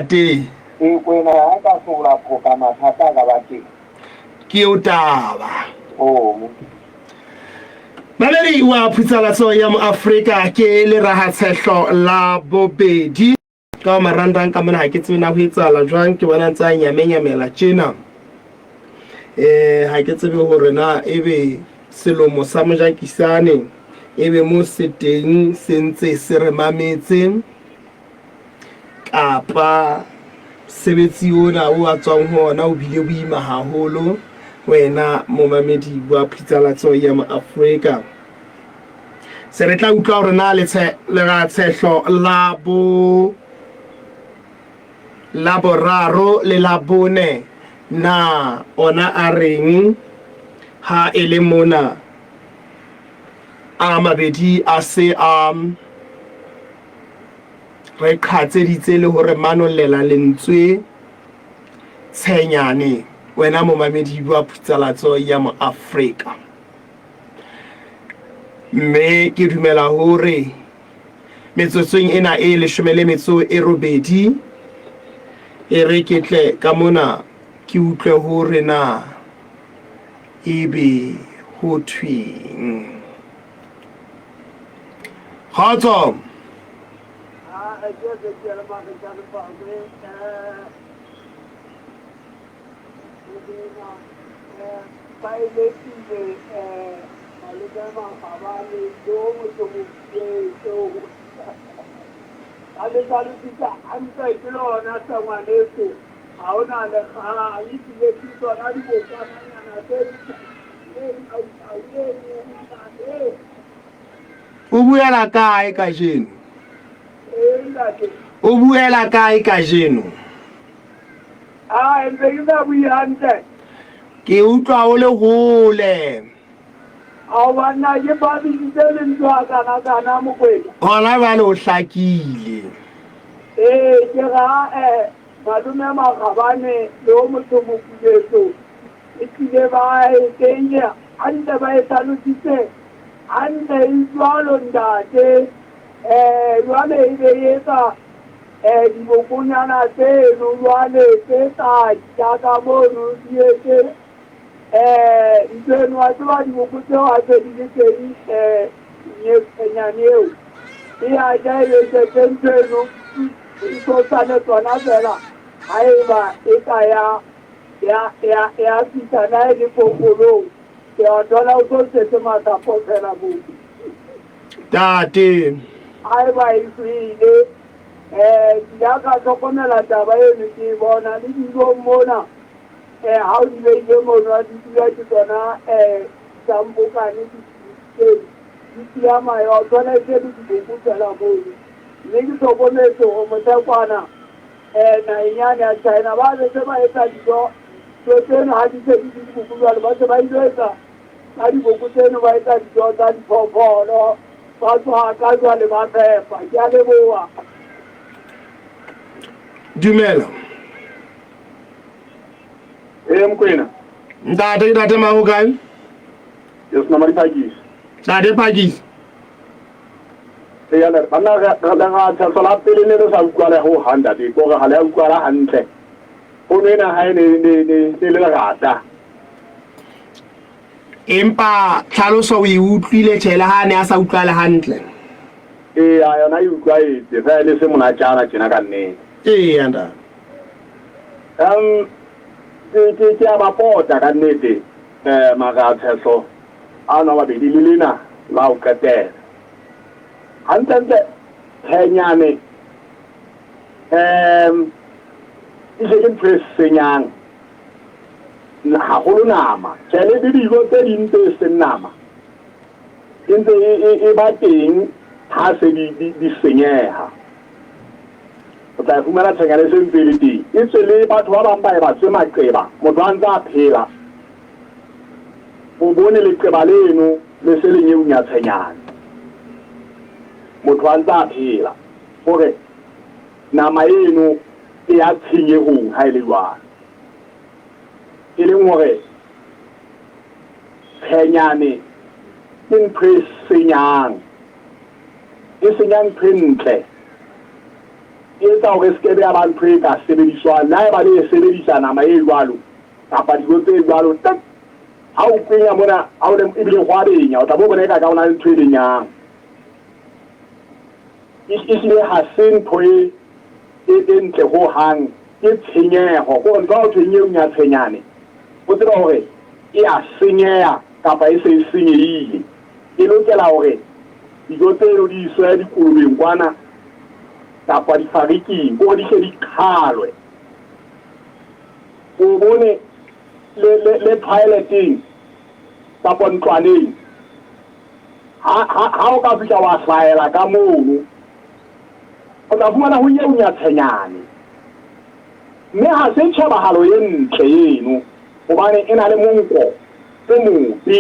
Ti Wena haka sola koka mathata ka bateng. ke o taba. Oh. Mamedi wa Putsalatso ya mo Afrika ke le rahatshehlo la bobedi ka marandang ka mona ha ke tsena ho etsala jwang ke bona ntsa nyamela tjena. Ha ke tsebe hore na ebe selomo sa mojakisane ebe mo seteng sentse se re mametse kapa sebetsi ona o a tswang ho ona o bile boima haholo wena momamedi wa Putsalatso ya mo Afrika. Se re tla utlwa hore na le tshehlo la boraro le la bone na ona a reng ha e le mona a mabedi a se re qhatseditse le hore manollela lentswe tshenyane wena momamedi wa Putsalatso ya mo Afrika. Mme ke dumela hore metsotsong ena e 18 e re ketle ka mona ke utlwe hore na ebe ho thweng kgotso o buela kae kajeno? O buela kae kajeno? Ke utlwa o le hole. Awana ke ba ditse le ntwa kana mokwena. Hona jwale o hlakile. Ke ga malume Magabane le o motho mokuletso e tlile ba e kenya hantle ba e hlalositse hantle e jwalo ntate jwale e be etsa dibokonyana tseno jwale tse tla jaaka mono di etse ntweno wa tseba diboko tseo a tse di le teng nyanyane eo e a ja e etsetse ntweno e tsotsane tsona fela ha eba e ka ya fitana e le pokolong ke a thola o tlo setse mathapo fela moo Tate ha eba e tswile ya ka tlhokomela taba eno ke bona le dilong mona ha o di beile mono di dula ke tsona sampokane di siama yo tshwanetse le diboko fela mono mme ke tlhokometse go mothekwana naenyane ya China ba betse ba etsa dijo tseno ha di se di diboko jwale ba se ba ilo etsa ka diboko tseno ba etsa dijo tsa diphoofolo ba tswa ka jwale ba phepa ke a leboha. Dumela. Mokwena. Ntate maho kae? Yes na Phakisi. Ntate Phakisi. Ya le bana ga tsala pele ne re sa utlwala ho handa di go ga le utlwala hantle o nena ha ne le rata Empa tlhaloso o e utlwile tshela ha ne a sa utlwala hantle. A yona e utlwa etse fa le se mona tjana tjena ka nne Anda ke a bapota ka nnete maga tshelo ana ba bedi lena la o katela hantante henyane ise ke press senyang na haholo nama tshele di digo tse dintse se nama ntse e ba teng ha se di senyeha o tla fumana tshengane se ntse le teng e tse le batho ba bang ba e ba tse maqeba motho a ntse a phela o bone leqeba leno le se le nyeunya tshenyane motho a ntse a phela hore nama eno e a tshenyehong ha e le jwalo e leng hore tshenyane ke ntho e senyang ntho e ntle etsa hore se ke be ba ntho e ka sebediswang na e ba le sebedisa nama e jwalo kapa dijo tse jwalo ha o penya mona ha o le ebile go a benya o tla bo bona e ka ona le ntho e lenyang isile ha se ntho e ntle ho hang ke tshenyeho go ntse o tshenyeho nya tshenyane o tseba hore e a senyeha kapa e se e senyehile e lokela hore dijo tseo di iswe dikolobeng kwana kapa difariking o di se di khalwe o bone le toileting kapa ntlwaneng ha o ka fihla wa hlaela ka mono o tla fumana ho nyeunya tshenyane mme ha se tjhabahalo e ntle eno hobane e na le monko e mobe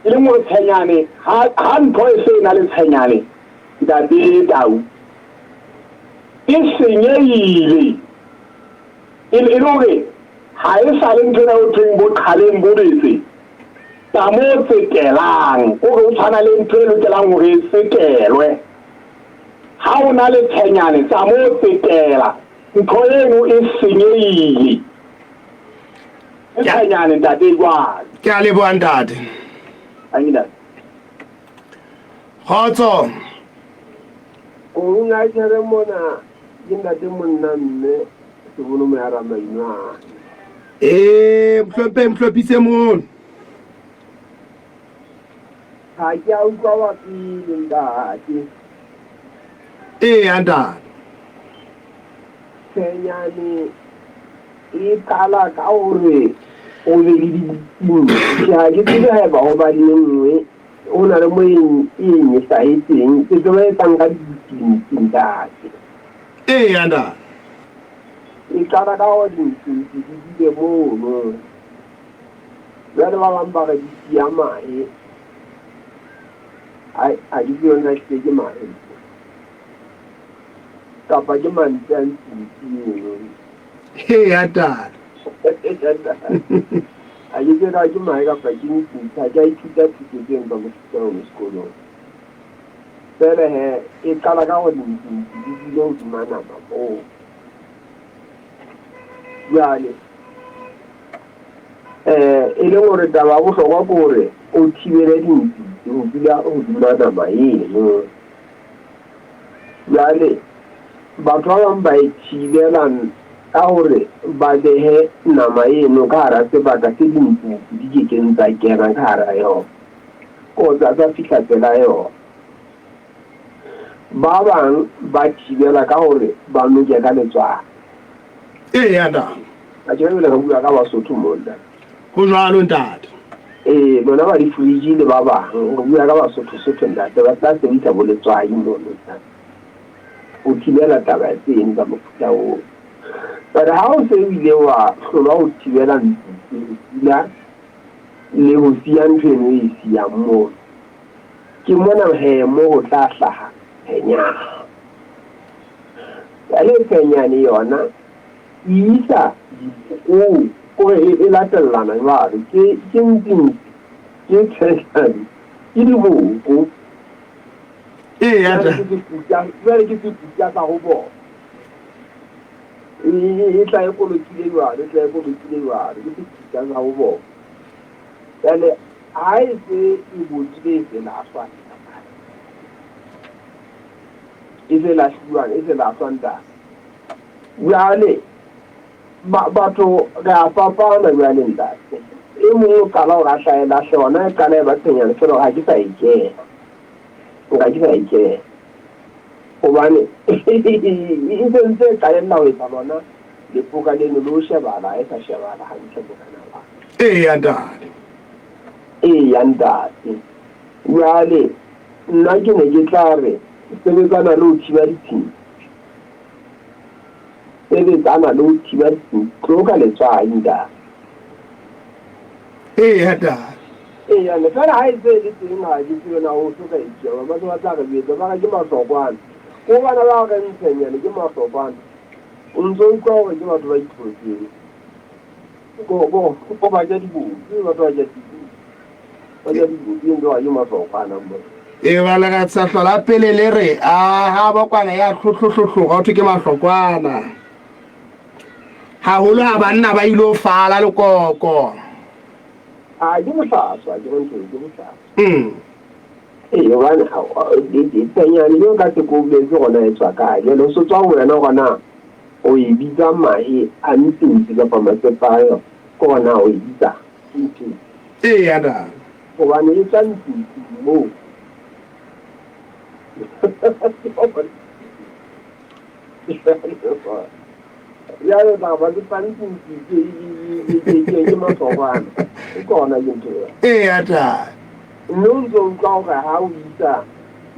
e le mo tshenyane ha ntho e se na le tshenyane ntate Tau e senyehile e le hore ha e sa le ntho o thweng bo qhaleng bo betse ta mo tsekelang o re o tshwana le ntho e lokelang hore e sekelwe ha o na le tshenyane tsa mo tsekela ntho eno e senyehile e tshenyane ntate jwale ke a leboha ntate Angida Khotso o nga jere mona jinda de monna mme se bono me ara mainwa mhlopise mono ha ya utlwa wa pele ndati anda kenyane e kala ka hore o be le ditimo ya ke tsaya ba ho ba le nngwe o na le mo e sa etseng ke tlo e tanga ditimo ndati anda e kala ka ho ditimo di mo no ya le ba bamba ga di ya mae a di yona ke mae kapa ke mantsi anda a yi kira ki mai ga fakin ta ga yi ta ci ke ga mutum skolo sere he e kala ga wani di lo di mana ba o ya le ile ngore da ba bo so kwa gore o thibele di o bila o di mana ba yi no ya le batho ba bang ba e thibelang ka hore ba dehe nama eno ka hara sebaka se dintsi di kekeng tsa kena ka hara yona o tsa fihla tsela yona ba bang ba thibela ka hore ba noke ka letswalo anda a ke bele ka bua ka Basotho mona go jwalo ntate bona ba di fridge le ba bang go bua ka Basotho ntate ba tla se ditla bo letswai mono o thibela taba tseng ka mofuta o but how se ile wa hlola o thibela ntla le ho sia ntho eno e sia mo ke mona he mo go tla hlaha henya ya le kenyane yona isa o e latellana ba re ke ntsi ke tshenyane ke di boko anda vele ke se sa go bona e tla e kolokile jwale ke se sa go bona yale a e se e botile se la swa e se la shwana e se la swanta jwale batho ga fapana jwale ntate e mongwe kala o hlaela hlona e kala e ba tsenyana fela ga ke sa ikela nka ke sa ikela gobane e sentse ka ella o etsa lona lepoka leno le o shebala e sa shebala gantle bokana ba ya ntate jwale nna ke ne ke tla re sebetsana le ho thiba ditshintshi sebetsana le ho thiba ditshintshi tloka letswai ntate anda le fela ha e se le teng ga ke tsena ho soka e tšewa batho ba tla re betsa ba ga ke mahlokwana ko bana ba ga ntshanyane ke mahlokwana o ntse o utlwa gore ke batho ba itlhotseng ko ba ja dibopi batho ba ja dibopi ntse ga ke mahlokwana mo e ba la ka tsa hlola pele le re ha ba kwana ya tlhotlhotlho ga o ke mahlokwana ha holo ha banna ba ilo fala lekoko ke bohlaswa ke ntho ke bohlaswa yona di penyane yo ka se go betse gona e tswa ka le so tswa go yena gona o e bitsa mahe a ntsi ka pa matsepayo gona o e bitsa ya da go bana e tsantsi mo ya le ba ba di tsantsi ke masogwana gona yo ntho ya da nonzo ka ga ha o bitsa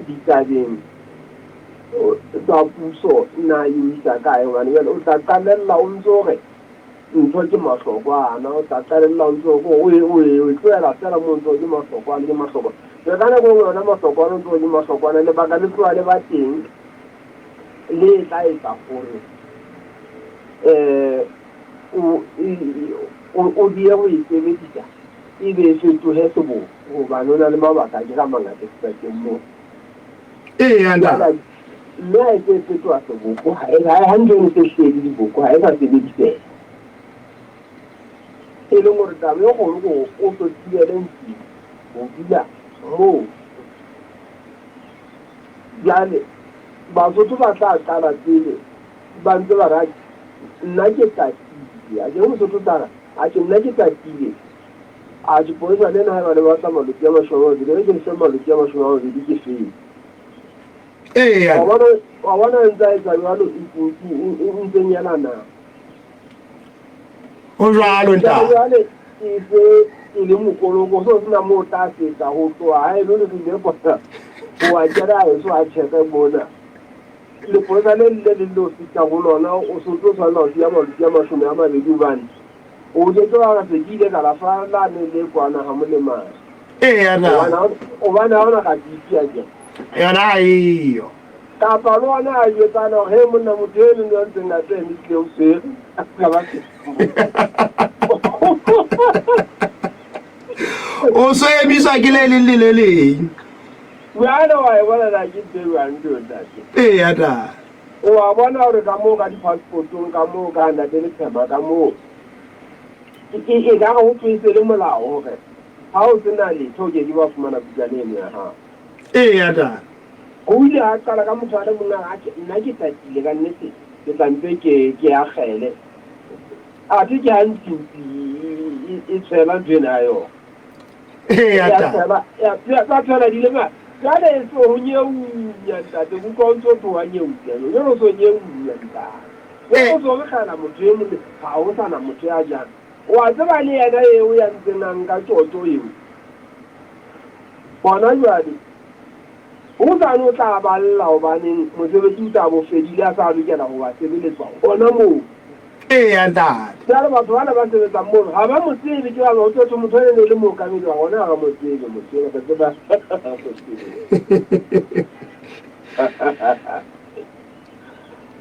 ditabeng tsa puso na isa ka e ngwana o tla tlamella o ntso re ntho ke mahlokwana o tla tlamella o ntso go o tloela fela mo ntso ke mahlokwana ke mahlokwana le kana go yona mahlokwana ntso ke mahlokwana le baka le tloa le ba teng le tla etsa gore o di go itsebedisa e be se tlohe sebo go ba nona le mabaka ke ga mangata se ke mo anda le a ke se tloa sebo go ha e ha ndone se shedi di boko ha e ka se bedise e le gore ta me go o so tiele ntsi go bila mo yale ba so to ba tla tla tsile ba ntse ba ra nna ke ta ya je mo so to tla a ke nna ke ta tsile a di poisa le na ba le ba tsamalo ke mashomo di le ke semalo ke mashomo di ke fe wa bona ntsa e tsa yalo e ntsenyana na o jalo nta yale e se ile mokologo so sina mo ta se ta ho to a e lo le le bota o a jara e so a cheka bona le poisa le lo fita go lona o so to sa no ya mashomo ya mabedi bana o je to ara se dile ka la fa la ne le kwana ha mo le ma ana o bana ona ka di ya je yana iyo ka pa lo ana yo ta no he mo na mo tele no ntse na te mi ke o se ka ba ke o so e bisa ke le wa no wa e wala la ke te wa ndo da ada o wa bona re ka mo ka di passport ka mo ka nda te le tsema ka mo e ga go tswetse le molao ge ha o tsena le thoke di ba fumana bujaneng ya ha ada o ile a qala ka motho a le monna a nna ke tatile ka nnete ke tlampe ke a gele a ke hantsi e tsela dena yo ada ya tsela di le ma ka le so ho nyeu ya tate go konto to wa nyeu ya yo so nyeu ya nta o so ga kana motho e mo ha o sana motho ya jana wa tseba le yena eo ya ntsenang ka tsoto eo bona jwale o tsano tla balla o baneng mosebetsi tsa bo fedile a sa lokela go ba sebeletsa ona mo anda tsara batho bana ba sebetsa mo ha ba mo tsebe ke ba o tsotso motho ene le mo kamedi wa gona ga mo tsebe mo tsebe ka tseba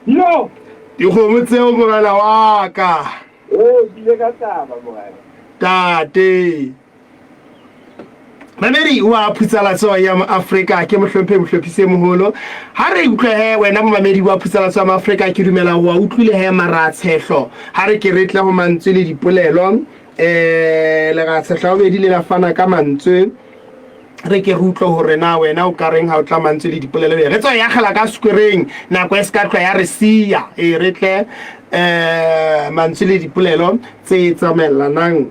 yo di go motseo mogala wa ka dile ka taba mogala tate mamedi wa phutsalatso ya Afrika ke mohlophise moholo ha re utlwe he wena mamedi wa phutsalatso ya Afrika ke dumela wa utlwile he maratshehlo ha re ke retle ho mantswe le dipolelo le ga tshehlo be di le la fana ka mantswe re ke rutlo hore na wena o ka reng ha o tla mantswe le dipolelo re tswa ya khala ka squareng nako e ska tlo ya re sia e retle mantswe le dipolelo tse tsamaelanang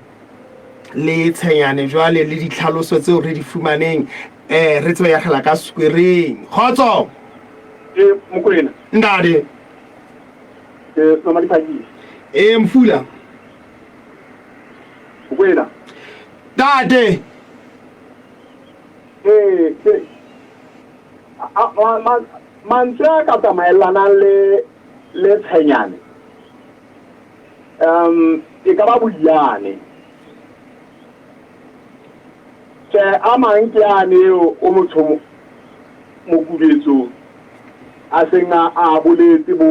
le tshenyane jwale le ditlhaloso tseo re di fumaneng re tswa ya khala ka squareng khotso mokwena ndade no mali pagi mfula mokwena dade mantswe a ka tsamaelanang le tshenyane e ka ba boiane ke a mang ke ane o motho mokubetso a senga a boletse bo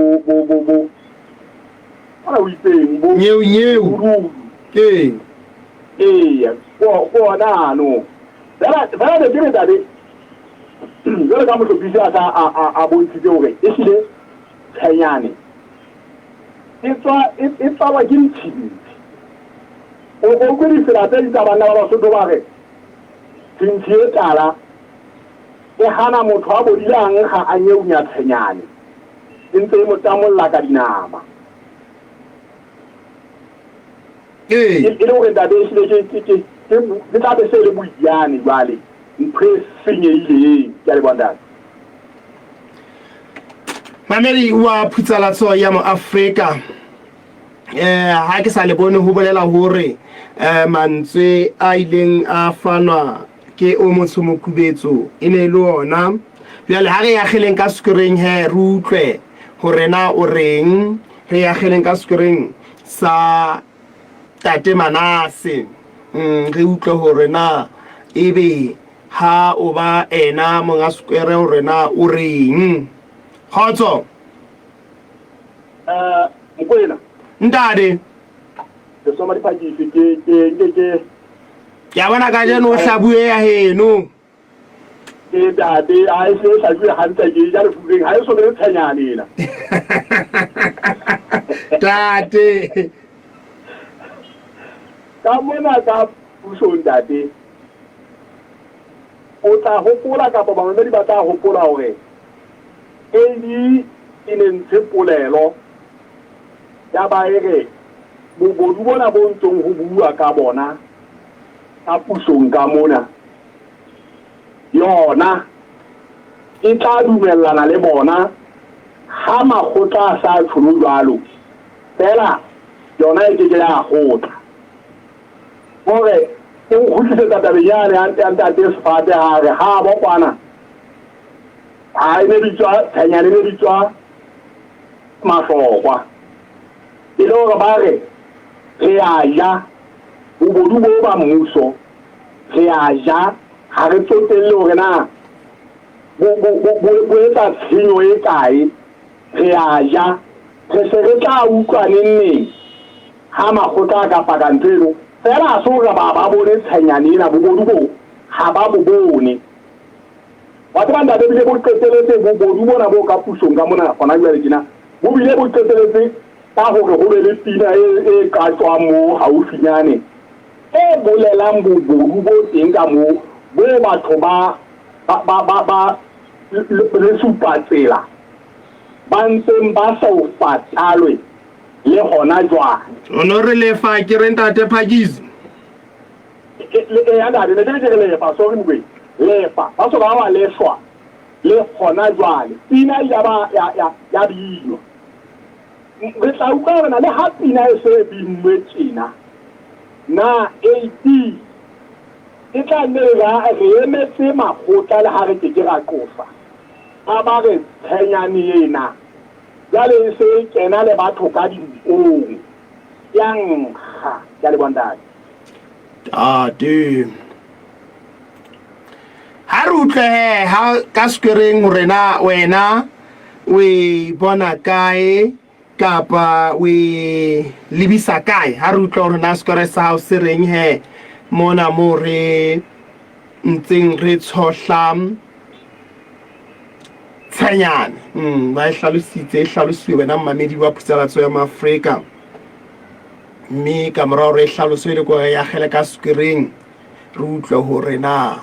ana o itseng bo nyeu go na no ba de dire dale jwale ka motho bisa a bontshitse hore e hlile tshanyane e tswa ke ntshintshi o go ditsela tse di tsa banna ba Basotho ba re ntshi e tala e hana motho a bodile a nkga a nyeunya tshanyane e ntse e mo tamolla ka dinama e le hore ntate e hlile ke tla be se le boiane jwale ntho e senyehileng ke a le bona mamedi wa Phutsalatso ya mo Afrika ha ke sa le bone ho bolela hore mantswe a ileng a fanwa ke o motsho mokubetso e ne le ona bjale ha re ya geleng ka screen he re utlwe hore na o reng re ya geleng ka screen sa Tate Manase re utlwe hore na ebe ha o ba ena monga square hore na o reng khotso mkwena ntade ke soma di phagisi ke ya bona ka jeno o hlabue ya heno ke tate a se sa jwe hantsa ke ja le fureng ha e so le tshanyane ena tate ka mona ka puso ntate o tla hopola ka bangwe ba tla hopola hore eni inentse polelo ya baere bobodu bona bo ntong ho bua ka bona ka pusong ka mona yona e tla dumellana le bona ha makgotla a sa tsholo jwalo fela yona e ke ya gotla hore e nkgutlisetsa tabeng yane ante sefate hare ha bo kwana ha ene bitswa tshanyane ne bitswa mahlokwa e le hore ba re re a ja bobodu bo ba mmuso re a ja ha re tsotelle hore na bo etsa tshenyo e kae re a ja re se re tla utlwa neng ha makgotla ka paka nteno fela a so ga ba bone tshanyane ena bobodu bo ha ba bo bone batho ba ntate bile bo qeteletse bobodu bona bo ka pusong ka mona gona jwale kena bo bile bo qeteletse ka hore go be le pina e ka tswang mo haufinyane e bolelang bobodu bo teng ka mo bo batho ba le supatsela ba ntseng ba sa o patalwe le gona jwale ono re lefa ke re ntate Phagisi le ya ntate le tshele le fa sorry mwe lefa ba so ba wa lefwa le gona jwale pina ya bino re tla utlwa rena le ha pina e se binwe tsena na 80 e tla nne re emetse makgotla le ha re ke ra qofa a ba re tshenyane ena jale se kena le batho ka dinkong yang ya le bona tate ha re utlwe ha ka squareng hore na wena we bona kae kapa we libisa kae ha re utlwe hore na square sa hao se reng he mona mo re ntseng re tshohlam tshanyane ba e hlalositse wena mmamedi wa Phutsalatso ya Maafrika mme ka morao re hlaloswe le go ya gele ka squareng re utlwe hore na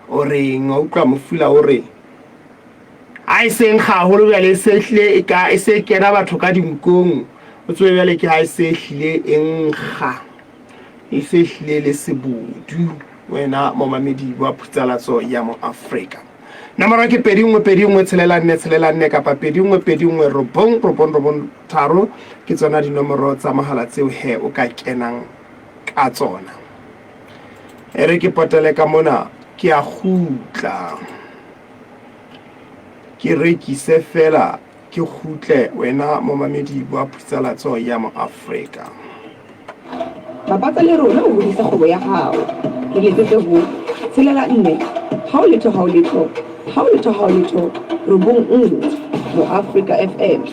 o reng o utlwa mofula o re a iseng ga holo bjale e se hlile e ka e se kena batho ka dinkong o tswe bjale ke ha e se hlile enkga e se hlile le sebodu wena momamedi wa Phutsalatso ya mo Afrika nomoro ke 21 kapa 21 robong tharo ke tsona dinomoro tsa mahala tseo he o ka kenang ka tsona ere ke potele ka mona ke a gutla ke rekise fela ke gutle wena momamedi wa Phutsalatso ya mo Afrika bapatsa le rona o hodisa kgobo ya hao ke letsetse ho 4 ha o letho robong 1 mo Africa FM